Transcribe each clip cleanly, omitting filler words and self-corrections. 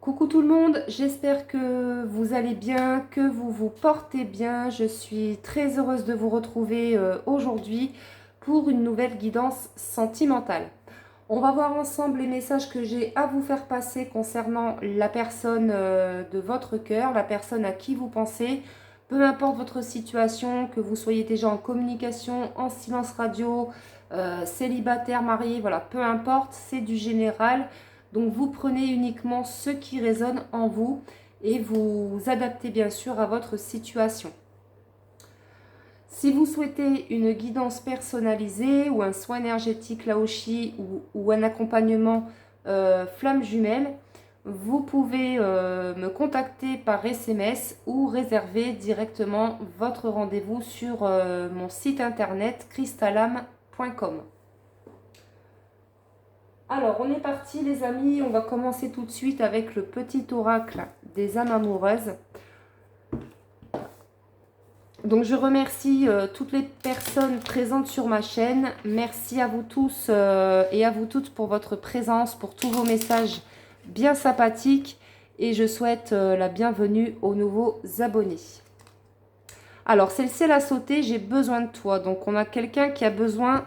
Coucou tout le monde, j'espère que vous allez bien, que vous vous portez bien. Je suis très heureuse de vous retrouver aujourd'hui pour une nouvelle guidance sentimentale. On va voir ensemble les messages que j'ai à vous faire passer concernant la personne de votre cœur, la personne à qui vous pensez. Peu importe votre situation, que vous soyez déjà en communication, en silence radio, célibataire, marié, voilà, peu importe, c'est du général. Donc vous prenez uniquement ce qui résonne en vous et vous adaptez bien sûr à votre situation. Si vous souhaitez une guidance personnalisée ou un soin énergétique Laoshi ou un accompagnement flamme jumelle, vous pouvez me contacter par SMS ou réserver directement votre rendez-vous sur mon site internet crystallam.com. Alors, on est parti les amis, on va commencer tout de suite avec le petit oracle des âmes amoureuses. Donc, je remercie toutes les personnes présentes sur ma chaîne. Merci à vous tous et à vous toutes pour votre présence, pour tous vos messages bien sympathiques. Et je souhaite la bienvenue aux nouveaux abonnés. Alors, c'est le ciel à sauter, j'ai besoin de toi. Donc, on a quelqu'un qui a besoin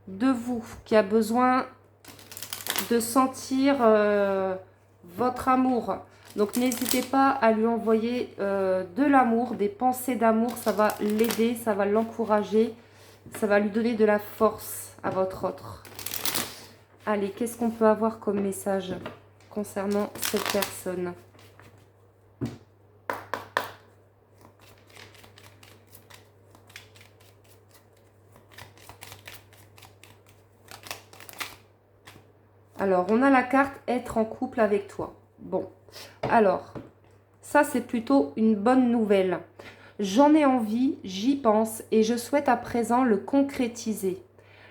de vous, qui a besoin de sentir votre amour. Donc n'hésitez pas à lui envoyer de l'amour, des pensées d'amour. Ça va l'aider, ça va l'encourager, ça va lui donner de la force à votre autre. Allez, qu'est-ce qu'on peut avoir comme message concernant cette personne ? Alors, on a la carte être en couple avec toi. Bon, alors, ça c'est plutôt une bonne nouvelle. J'en ai envie, j'y pense et je souhaite à présent le concrétiser.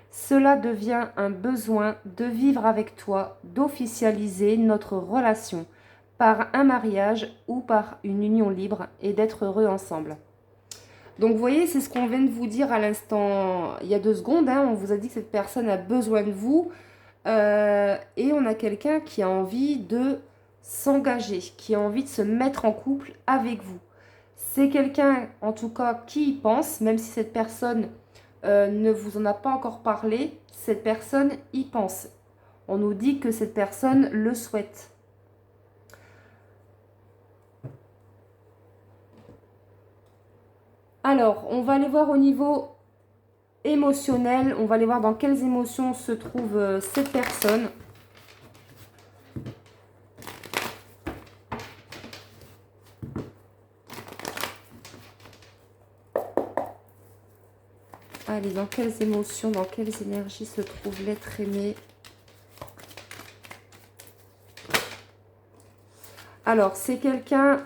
Cela devient un besoin de vivre avec toi, d'officialiser notre relation par un mariage ou par une union libre et d'être heureux ensemble. Donc vous voyez, c'est ce qu'on vient de vous dire à l'instant, il y a 2 secondes. On vous a dit que cette personne a besoin de vous. Et on a quelqu'un qui a envie de s'engager, qui a envie de se mettre en couple avec vous. C'est quelqu'un, en tout cas, qui y pense, même si cette personne ne vous en a pas encore parlé, cette personne y pense. On nous dit que cette personne le souhaite. Alors, on va aller voir au niveau émotionnel. On va aller voir dans quelles émotions se trouve cette personne. Allez, dans quelles émotions, dans quelles énergies se trouve l'être aimé? Alors, c'est quelqu'un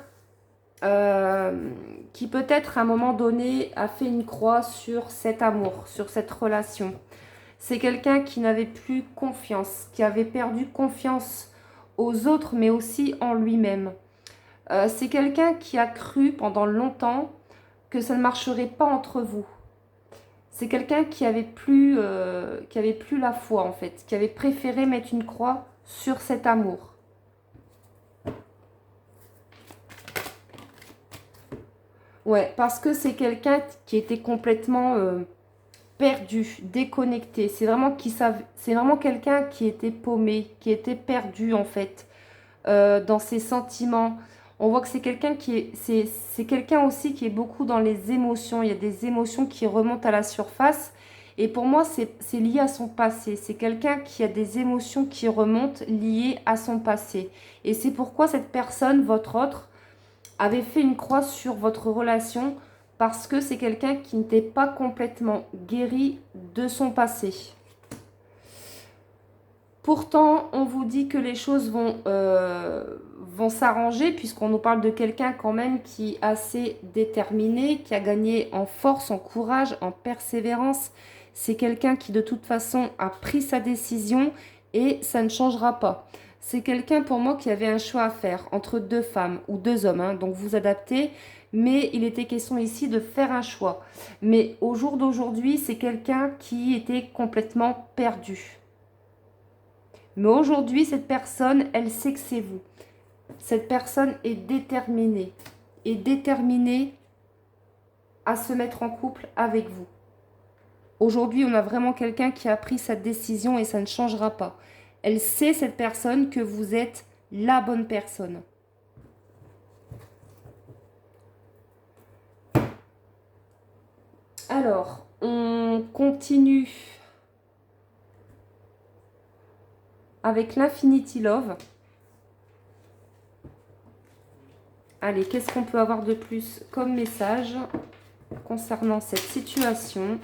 qui peut-être à un moment donné a fait une croix sur cet amour, sur cette relation. C'est quelqu'un qui n'avait plus confiance, qui avait perdu confiance aux autres, mais aussi en lui-même. C'est quelqu'un qui a cru pendant longtemps que ça ne marcherait pas entre vous. C'est quelqu'un qui avait plus la foi en fait, qui avait préféré mettre une croix sur cet amour. Ouais, parce que c'est quelqu'un qui était complètement perdu, déconnecté. C'est vraiment quelqu'un qui était paumé, qui était perdu en fait dans ses sentiments. On voit que c'est quelqu'un c'est quelqu'un aussi qui est beaucoup dans les émotions. Il y a des émotions qui remontent à la surface. Et pour moi, c'est lié à son passé. C'est quelqu'un qui a des émotions qui remontent liées à son passé. Et c'est pourquoi cette personne, votre autre, avait fait une croix sur votre relation parce que c'est quelqu'un qui n'était pas complètement guéri de son passé. Pourtant, on vous dit que les choses vont s'arranger puisqu'on nous parle de quelqu'un quand même qui est assez déterminé, qui a gagné en force, en courage, en persévérance. C'est quelqu'un qui de toute façon a pris sa décision et ça ne changera pas. C'est quelqu'un pour moi qui avait un choix à faire entre 2 femmes ou 2 hommes, donc vous adaptez. Mais il était question ici de faire un choix. Mais au jour d'aujourd'hui, c'est quelqu'un qui était complètement perdu. Mais aujourd'hui, cette personne, elle sait que c'est vous. Cette personne est déterminée à se mettre en couple avec vous. Aujourd'hui, on a vraiment quelqu'un qui a pris sa décision et ça ne changera pas. Elle sait, cette personne, que vous êtes la bonne personne. Alors, on continue avec l'Infinity Love. Allez, qu'est-ce qu'on peut avoir de plus comme message concernant cette situation?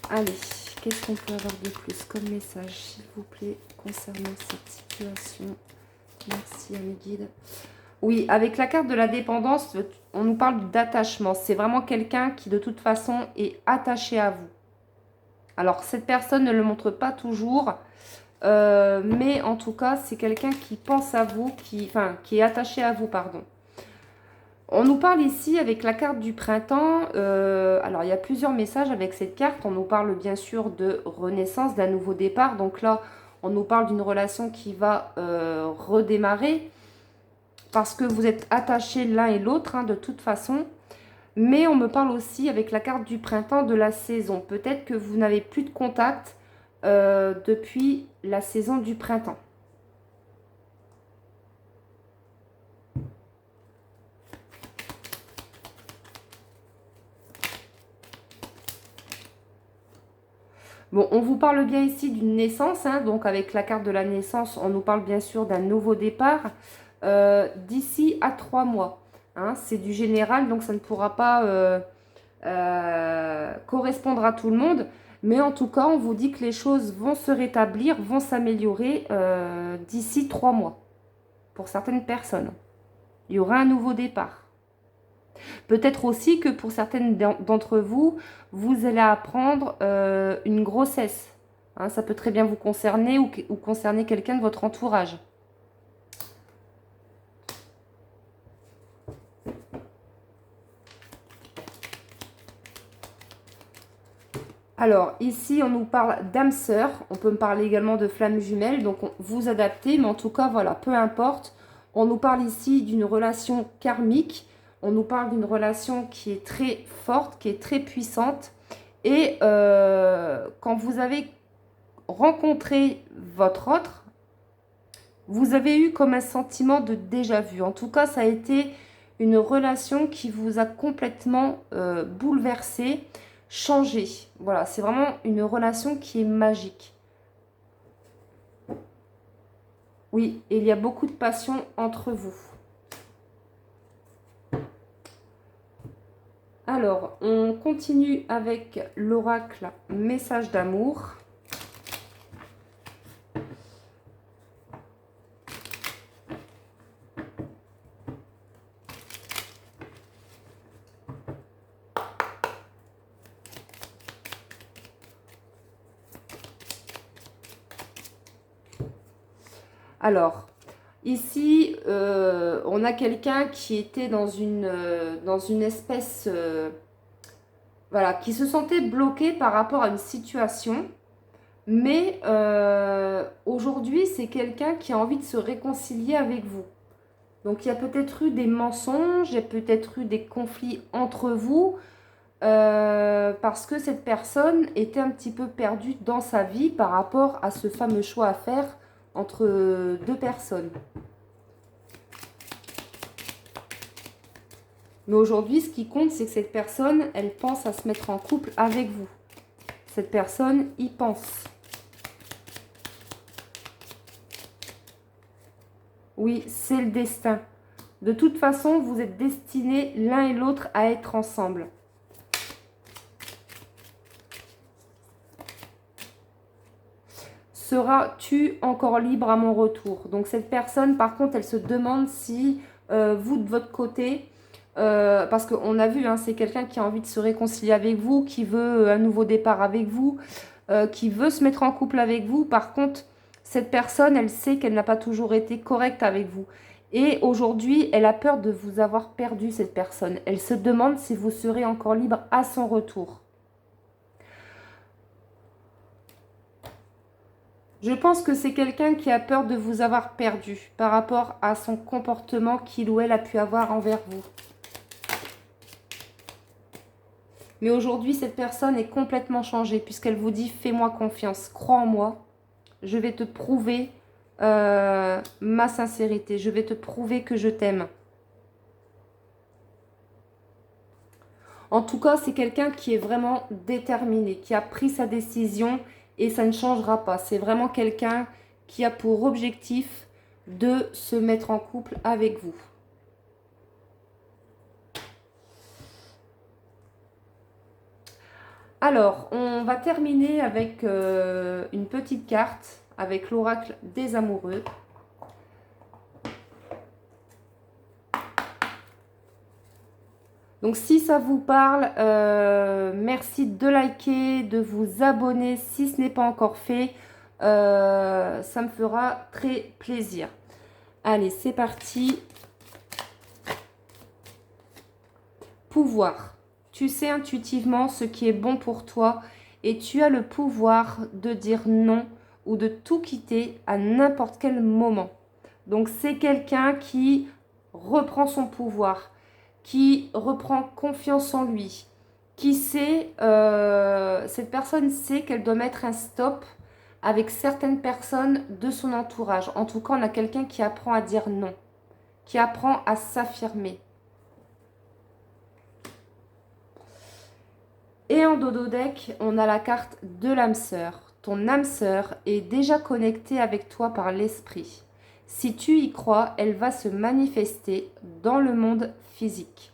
Allez, qu'est-ce qu'on peut avoir de plus comme message, s'il vous plaît, concernant cette situation? Merci à mes guides. Oui, avec la carte de la dépendance, on nous parle d'attachement. C'est vraiment quelqu'un qui, de toute façon, est attaché à vous. Alors, cette personne ne le montre pas toujours, mais en tout cas, c'est quelqu'un qui pense à vous, qui est attaché à vous, pardon. On nous parle ici avec la carte du printemps. Alors, il y a plusieurs messages avec cette carte. On nous parle bien sûr de renaissance, d'un nouveau départ. Donc là, on nous parle d'une relation qui va redémarrer parce que vous êtes attachés l'un et l'autre, hein, de toute façon. Mais on me parle aussi avec la carte du printemps de la saison. Peut-être que vous n'avez plus de contact depuis la saison du printemps. Bon, on vous parle bien ici d'une naissance, hein, donc avec la carte de la naissance, on nous parle bien sûr d'un nouveau départ d'ici à 3 mois. Hein, c'est du général, donc ça ne pourra pas correspondre à tout le monde. Mais en tout cas, on vous dit que les choses vont se rétablir, vont s'améliorer d'ici 3 mois. Pour certaines personnes, il y aura un nouveau départ. Peut-être aussi que pour certaines d'entre vous, vous allez apprendre une grossesse. Hein, ça peut très bien vous concerner ou concerner quelqu'un de votre entourage. Alors, ici, on nous parle d'âme sœur. On peut me parler également de flamme jumelle. Donc, vous adaptez. Mais en tout cas, voilà, peu importe. On nous parle ici d'une relation karmique. On nous parle d'une relation qui est très forte, qui est très puissante. Et quand vous avez rencontré votre autre, vous avez eu comme un sentiment de déjà-vu. En tout cas, ça a été une relation qui vous a complètement bouleversé, changé. Voilà, c'est vraiment une relation qui est magique. Oui, et il y a beaucoup de passion entre vous. Alors, on continue avec l'oracle message d'amour. Alors, ici, on a quelqu'un qui était dans une espèce... voilà, qui se sentait bloqué par rapport à une situation. Mais aujourd'hui, c'est quelqu'un qui a envie de se réconcilier avec vous. Donc, il y a peut-être eu des mensonges, il y a peut-être eu des conflits entre vous. Parce que cette personne était un petit peu perdue dans sa vie par rapport à ce fameux choix à faire entre deux personnes. Mais aujourd'hui, ce qui compte, c'est que cette personne, elle pense à se mettre en couple avec vous. Cette personne y pense. Oui, c'est le destin. De toute façon, vous êtes destinés l'un et l'autre à être ensemble. Seras-tu encore libre à mon retour? Donc cette personne, par contre, elle se demande si vous, de votre côté, parce qu'on a vu, hein, c'est quelqu'un qui a envie de se réconcilier avec vous, qui veut un nouveau départ avec vous, qui veut se mettre en couple avec vous. Par contre, cette personne, elle sait qu'elle n'a pas toujours été correcte avec vous. Et aujourd'hui, elle a peur de vous avoir perdu, cette personne. Elle se demande si vous serez encore libre à son retour. Je pense que c'est quelqu'un qui a peur de vous avoir perdu par rapport à son comportement qu'il ou elle a pu avoir envers vous. Mais aujourd'hui, cette personne est complètement changée puisqu'elle vous dit « Fais-moi confiance, crois en moi, je vais te prouver ma sincérité, je vais te prouver que je t'aime. » En tout cas, c'est quelqu'un qui est vraiment déterminé, qui a pris sa décision et ça ne changera pas. C'est vraiment quelqu'un qui a pour objectif de se mettre en couple avec vous. Alors, on va terminer avec une petite carte, avec l'oracle des amoureux. Donc, si ça vous parle, merci de liker, de vous abonner si ce n'est pas encore fait. Ça me fera très plaisir. Allez, c'est parti. Pouvoir. Tu sais intuitivement ce qui est bon pour toi et tu as le pouvoir de dire non ou de tout quitter à n'importe quel moment. Donc, c'est quelqu'un qui reprend son pouvoir, qui reprend confiance en lui, qui sait, cette personne sait qu'elle doit mettre un stop avec certaines personnes de son entourage. En tout cas, on a quelqu'un qui apprend à dire non, qui apprend à s'affirmer. Et en dodo deck, on a la carte de l'âme sœur. Ton âme sœur est déjà connectée avec toi par l'esprit. Si tu y crois, elle va se manifester dans le monde physique.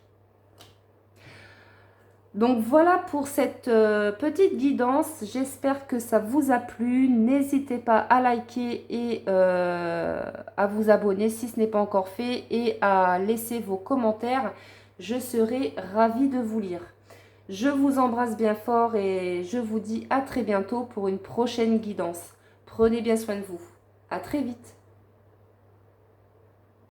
Donc voilà pour cette petite guidance. J'espère que ça vous a plu. N'hésitez pas à liker et à vous abonner si ce n'est pas encore fait et à laisser vos commentaires. Je serai ravie de vous lire. Je vous embrasse bien fort et je vous dis à très bientôt pour une prochaine guidance. Prenez bien soin de vous. À très vite.